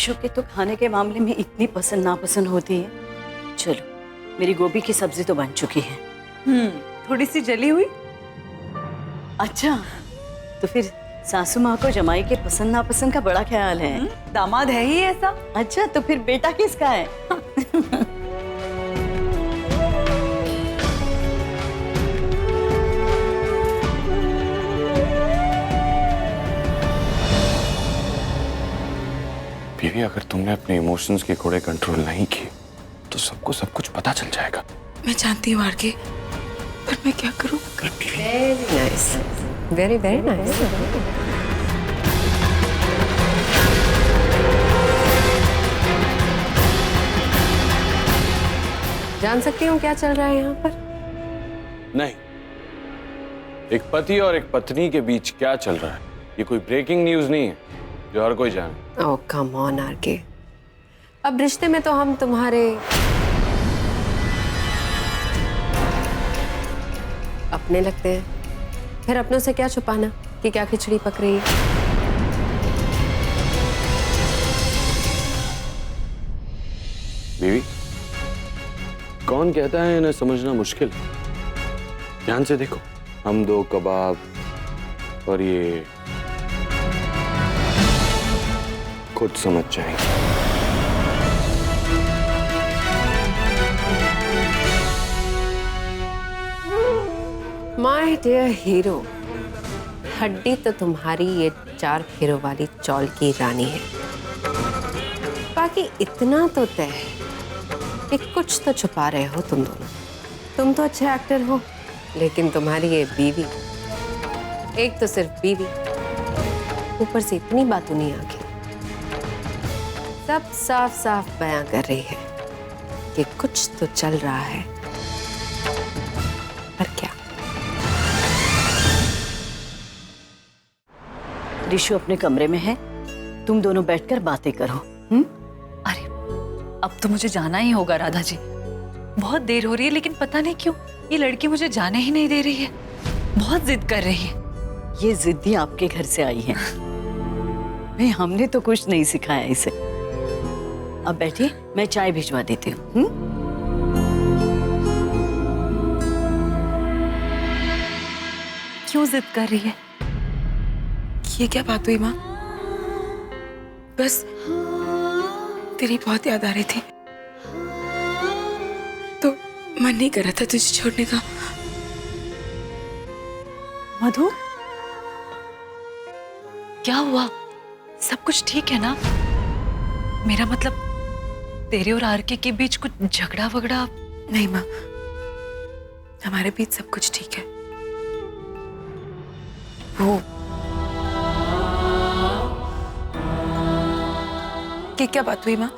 रिशु के तो खाने के मामले में इतनी पसंद नापसंद होती है। चलो मेरी गोभी की सब्जी तो बन चुकी है। थोड़ी सी जली हुई। अच्छा, तो फिर सासू माँ को जमाई के पसंद नापसंद का बड़ा ख्याल है। दामाद है ही ऐसा। अच्छा, तो फिर बेटा किसका है? बीवी, अगर तुमने अपने इमोशंस के घोड़े कंट्रोल नहीं किए तो सबको सब कुछ पता चल जाएगा। मैं जानती हूँ आरके, पर मैं क्या करूँ? Very nice, very very nice. जान सकती हूँ क्या चल रहा है यहाँ पर? नहीं, एक पति और एक पत्नी के बीच क्या चल रहा है ये कोई ब्रेकिंग न्यूज नहीं है जो हर कोई जाने। ओह कम ऑन आरके, अब रिश्ते में तो हम तुम्हारे अपने लगते हैं, फिर अपनों से क्या छुपाना कि क्या खिचड़ी पक रही है। बीवी, कौन कहता है इन्हें समझना मुश्किल है? ध्यान से देखो, हम दो कबाब और ये खुद समझ जाएंगे। माय डियर हीरो, हड्डी तो तुम्हारी ये 4 हीरो वाली चौल की रानी है। बाकी इतना तो तय है कि कुछ तो छुपा रहे हो तुम दोनों। तुम तो अच्छे एक्टर हो, लेकिन तुम्हारी ये बीवी, एक तो सिर्फ बीवी, ऊपर से इतनी बातूनी आंखें, सब साफ साफ बयां कर रही है कि कुछ तो चल रहा है। पर क्या? रिशु अपने कमरे में है, तुम दोनों बैठकर बातें करो। अरे अब तो मुझे जाना ही होगा राधा जी, बहुत देर हो रही है, लेकिन पता नहीं क्यों ये लड़की मुझे जाने ही नहीं दे रही है, बहुत जिद कर रही है। ये जिद्दी आपके घर से आई है भाई, हमने तो कुछ नहीं सिखाया इसे। अब बैठिए, मैं चाय भिजवा देती हूँ। क्यों जिद कर रही है? ये क्या बात हुई माँ? बस तेरी बहुत याद आ रही थी, तो मन नहीं कर रहा था तुझे छोड़ने का। मधु, क्या हुआ? सब कुछ ठीक है ना? मेरा मतलब तेरे और आरके के बीच कुछ झगड़ा वगड़ा? नहीं माँ, हमारे बीच सब कुछ ठीक है। वो क्या बात हुई माँ?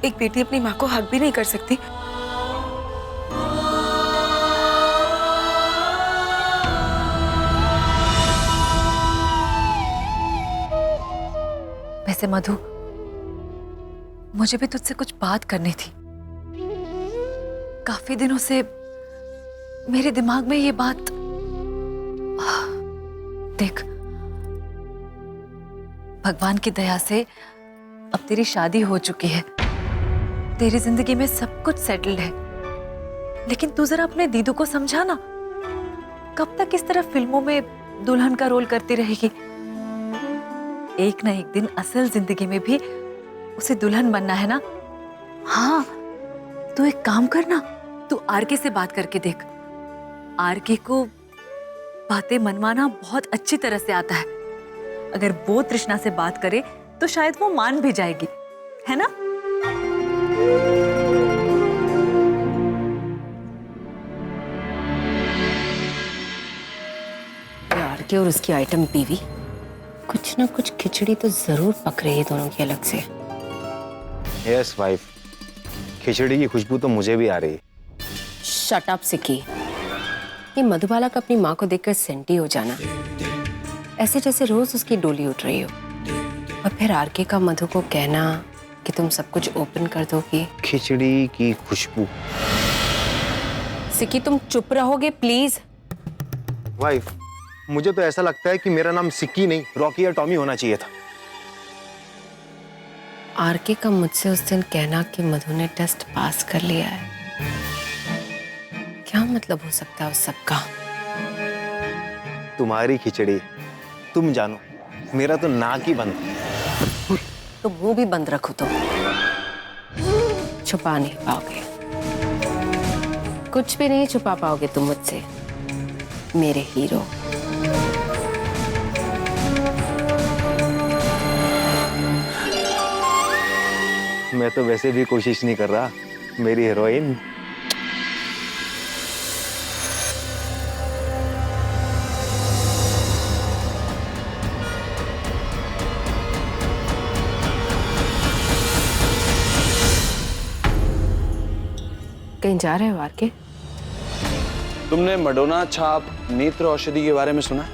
एक बेटी अपनी माँ को हक भी नहीं कर सकती? वैसे मधु, मुझे भी तुझसे कुछ बात करनी थी। काफी दिनों से मेरे दिमाग में ये बात। देख, भगवान की दया से अब तेरी शादी हो चुकी है, तेरी जिंदगी में सब कुछ सेटल्ड है, लेकिन तू जरा अपने दीदू को समझा ना। कब तक इस तरह फिल्मों में दुल्हन का रोल करती रहेगी? एक ना एक दिन असल जिंदगी में भी उसे दुल्हन बनना है ना। हाँ, तू एक काम करना, तू आरके से बात करके देख। आरके को बातें मनवाना बहुत अच्छी तरह से आता है। अगर वो तृष्णा से बात करे तो शायद वो मान भी जाएगी, है ना? आरके और उसकी आइटम बीवी, कुछ ना कुछ खिचड़ी तो जरूर पक रही है दोनों की अलग से। यस वाइफ, खिचड़ी की खुशबू तो मुझे भी आ रही है। शट अप सिक्की, ये मधुबाला का अपनी माँ को देखकर सेंटी हो जाना, ऐसे जैसे रोज उसकी डोली उठ रही हो, और फिर आरके का मधु को कहना कि तुम सब कुछ ओपन कर दोगी। खिचड़ी की खुशबू। सिक्की, तुम चुप रहोगे प्लीज? वाइफ, मुझे तो ऐसा लगता है कि मेरा नाम सिक्की नहीं, रॉकी या टॉमी होना चाहिए था। आरके का मुझसे उस दिन कहना कि मधु ने टेस्ट पास कर लिया है, क्या मतलब हो सकता है उस सब का? तुम्हारी खिचड़ी तुम जानो, मेरा तो नाक ही बंद है। तो मुंह भी बंद रखो, तो छुपा नहीं पाओगे, कुछ भी नहीं छुपा पाओगे तुम मुझसे, मेरे हीरो। मैं तो वैसे भी कोशिश नहीं कर रहा, मेरी हीरोइन। कहीं जा रहे हो आरके? तुमने मडोना छाप नेत्र औषधि के बारे में सुना?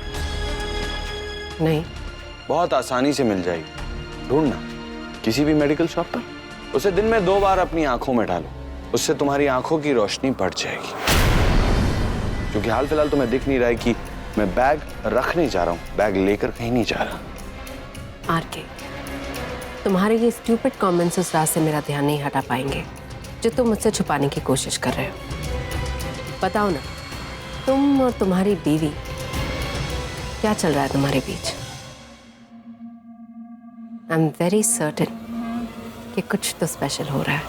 नहीं। बहुत आसानी से मिल जाएगी, ढूंढना किसी भी मेडिकल शॉप पर। उसे दिन में 2 बार अपनी आंखों में डालो, उससे तुम्हारी आंखों की रोशनी बढ़ जाएगी। क्योंकि हाल फिलहाल तुम्हें दिख नहीं रहा है कि मैं बैग रखने जा रहा हूँ, बैग लेकर कहीं नहीं जा रहा। आरके, तुम्हारे ये स्टूपिड कमेंट्स उस रात से मेरा ध्यान नहीं हटा पाएंगे जो तुम मुझसे छुपाने की कोशिश कर रहे हो। बताओ ना, तुम और तुम्हारी बीवी, क्या चल रहा है तुम्हारे बीच? आई एम वेरी सर्टेन कि कुछ तो स्पेशल हो रहा है।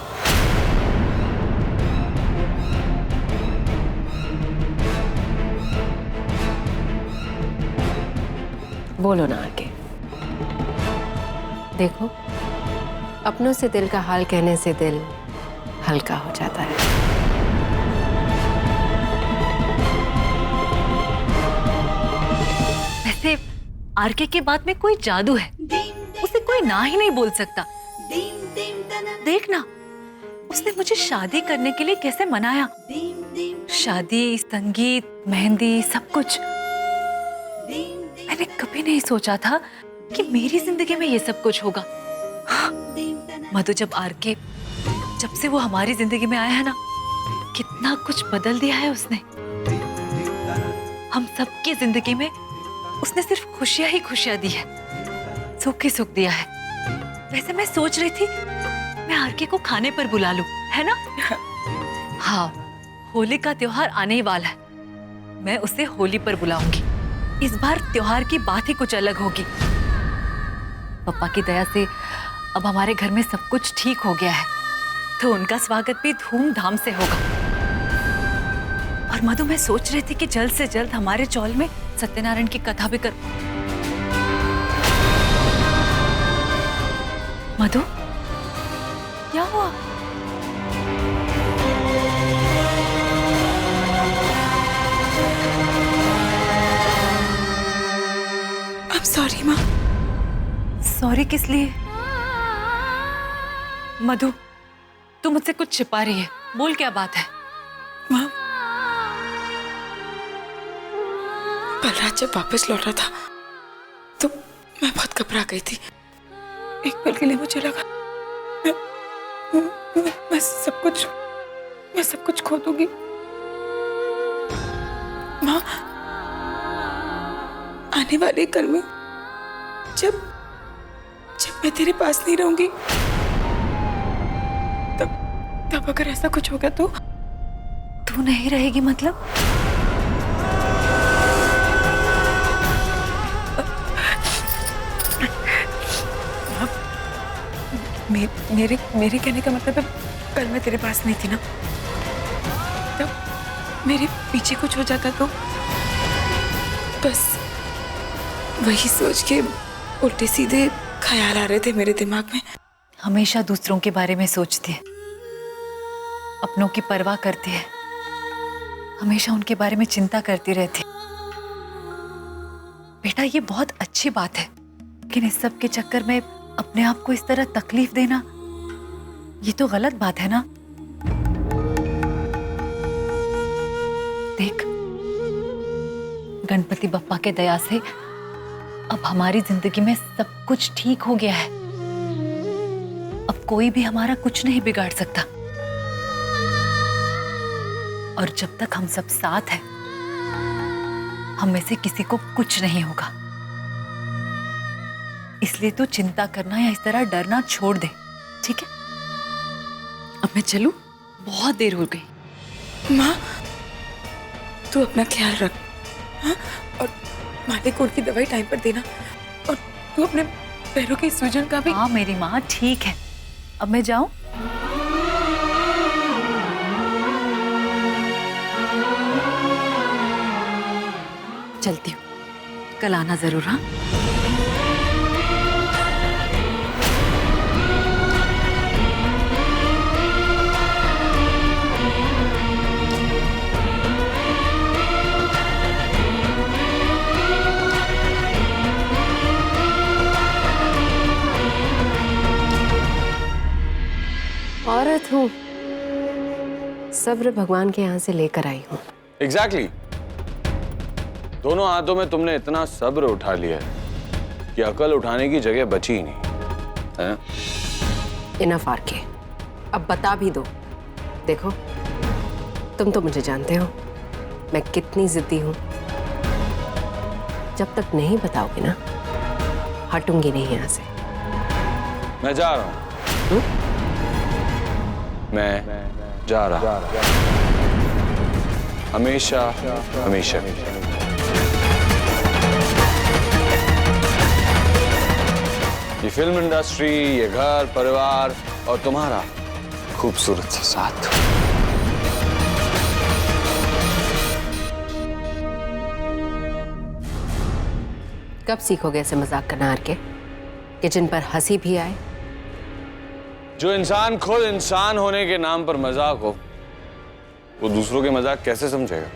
बोलो ना आगे। देखो, अपनों से दिल का हाल कहने से दिल हल्का हो जाता है। वैसे आरके के बात में कोई जादू है, उसे कोई ना ही नहीं बोल सकता। देख ना, उसने मुझे शादी करने के लिए कैसे मनाया। शादी, संगीत, मेहंदी, सब कुछ। मैंने कभी नहीं सोचा था कि मेरी जिंदगी में ये सब कुछ होगा। मधु, जब से वो हमारी जिंदगी में आया है ना, कितना कुछ बदल दिया है उसने। हम सबकी जिंदगी में उसने सिर्फ खुशियां ही खुशियां दी है, सुख ही सुख दिया है। वैसे मैं सोच रही थी मैं आरके को खाने पर बुला लूं, है ना? हाँ, होली का त्योहार आने ही वाला है, मैं उसे होली पर बुलाऊंगी। इस बार त्योहार की बात ही कुछ अलग होगी। पापा की दया से अब हमारे घर में सब कुछ ठीक हो गया है, तो उनका स्वागत भी धूमधाम से होगा। और मधु, मैं सोच रही थी कि जल्द से जल्द हमारे चौल में सत्यनारायण की कथा भी कर। मधु, क्या हुआ? I'm sorry माँ। सॉरी किस लिए? मधु, तू मुझसे कुछ छिपा रही है, बोल क्या बात है? माँ, कल रात जब वापस लौटा था तो मैं बहुत घबरा गई थी। एक पल के लिए मुझे लगा मैं सब कुछ खो दूंगी। माँ, आने वाले कल में जब मैं तेरे पास नहीं रहूंगी, तब अगर ऐसा कुछ होगा तो? तू नहीं रहेगी मतलब? मेरे कहने का मतलब है, कल मैं तेरे पास नहीं थी ना, तब मेरे पीछे कुछ हो जाता तो? बस वही सोच के उल्टे सीधे ख्याल आ रहे थे मेरे दिमाग में। हमेशा दूसरों के बारे में सोचती है, अपनों की परवाह करती है, हमेशा उनके बारे में चिंता करती रहती है। बेटा, ये बहुत अच्छी बात है, लेकिन इस सब के चक्कर में अपने आप को इस तरह तकलीफ देना, ये तो गलत बात है ना। देख, गणपति बप्पा के दया से अब हमारी जिंदगी में सब कुछ ठीक हो गया है। अब कोई भी हमारा कुछ नहीं बिगाड़ सकता, और जब तक हम सब साथ हैं, हम में से किसी को कुछ नहीं होगा। इसलिए तू चिंता करना या इस तरह डरना छोड़ दे। ठीक है? अब मैं चलूं? बहुत देर हो गई। माँ, तू अपना ख्याल रख, हाँ? और मालिक को उनकी दवाई टाइम पर देना, और तू अपने पैरों की सूजन का भी। हाँ मेरी माँ, ठीक है। अब मैं जाऊं? चलती हूँ, कल आना जरूर। हाँ, औरत हूँ, सब्र भगवान के यहाँ से लेकर आई हूँ। एग्जैक्टली। दोनों हाथों में तुमने इतना सब्र उठा लिया है कि अकल उठाने की जगह बची ही नहीं है। इनफ आरके, अब बता भी दो। देखो, तुम तो मुझे जानते हो मैं कितनी जिद्दी हूँ। जब तक नहीं बताओगे ना, हटूंगी नहीं यहाँ से। मैं जा रहा हूँ। मैं जा रहा हूँ। हमेशा हमेशा। ये फिल्म इंडस्ट्री, ये घर परिवार और तुम्हारा खूबसूरत सा साथ। कब सीखोगे ऐसे मजाक करना आरके, कि जिन पर हंसी भी आए? जो इंसान खुद इंसान होने के नाम पर मजाक हो, वो दूसरों के मजाक कैसे समझेगा?